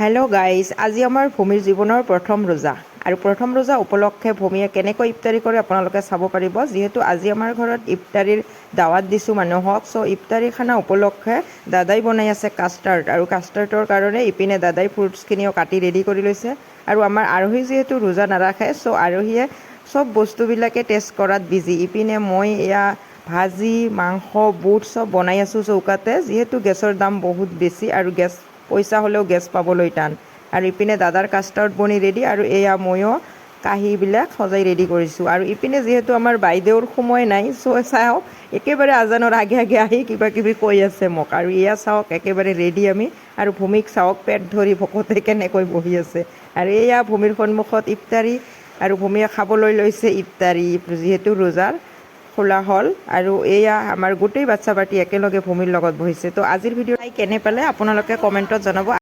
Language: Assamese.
হেল্ল' গাইজ, আজি আমাৰ ভূমিৰ জীৱনৰ প্ৰথম ৰোজা আৰু প্ৰথম ৰোজা উপলক্ষে ভূমিয়ে কেনেকৈ ইফতাৰী কৰে আপোনালোকে চাব পাৰিব। যিহেতু আজি আমাৰ ঘৰত ইফতাৰীৰ দাৱাত দিছোঁ মানুহক, চ' ইফতাৰী খানা উপলক্ষে দাদাই বনাই আছে কাষ্টাৰ্ড, আৰু কাষ্টাৰ্ডৰ কাৰণে ইপিনে দাদাই ফ্ৰুটছখিনিও কাটি ৰেডি কৰি লৈছে। আৰু আমাৰ আলহী যিহেতু ৰোজা নাৰাখে, চ' আলহীয়ে চব বস্তুবিলাকে টেষ্ট কৰাত বিজি। ইপিনে মই এয়া ভাজি মাংস বুট চব বনাই আছোঁ চৌকাতে, যিহেতু গেছৰ দাম বহুত বেছি আৰু পইচা হ'লেও গেছ পাবলৈ টান। আৰু ইপিনে দাদাৰ কাষ্টাৰ্ড বনি ৰেডি, আৰু এয়া ময়ো কাঁহীবিলাক সজাই ৰেডি কৰিছোঁ। আৰু ইপিনে যিহেতু আমাৰ বাইদেউৰ সময় নাই, চ' চাওক একেবাৰে আজানৰ আগে আগে আহি কিবা কিবি কৈ আছে মোক। আৰু এয়া চাওক একেবাৰে ৰেডি আমি, আৰু ভূমিক চাওক পেট ধৰি ভকতে কেনেকৈ বহি আছে। আৰু এয়া ভূমিৰ সন্মুখত ইফতাৰী, আৰু ভূমিয়ে খাবলৈ লৈছে ইফতাৰী, যিহেতু ৰোজাৰ খোলা হ'ল। আৰু এয়া আমাৰ গোটেই বাচ্ছা পাৰ্টি একেলগে ভূমিৰ লগত বহিছে। তো আজিৰ ভিডিঅ' কেনে পালে আপোনালোকে কমেণ্টত জনাব।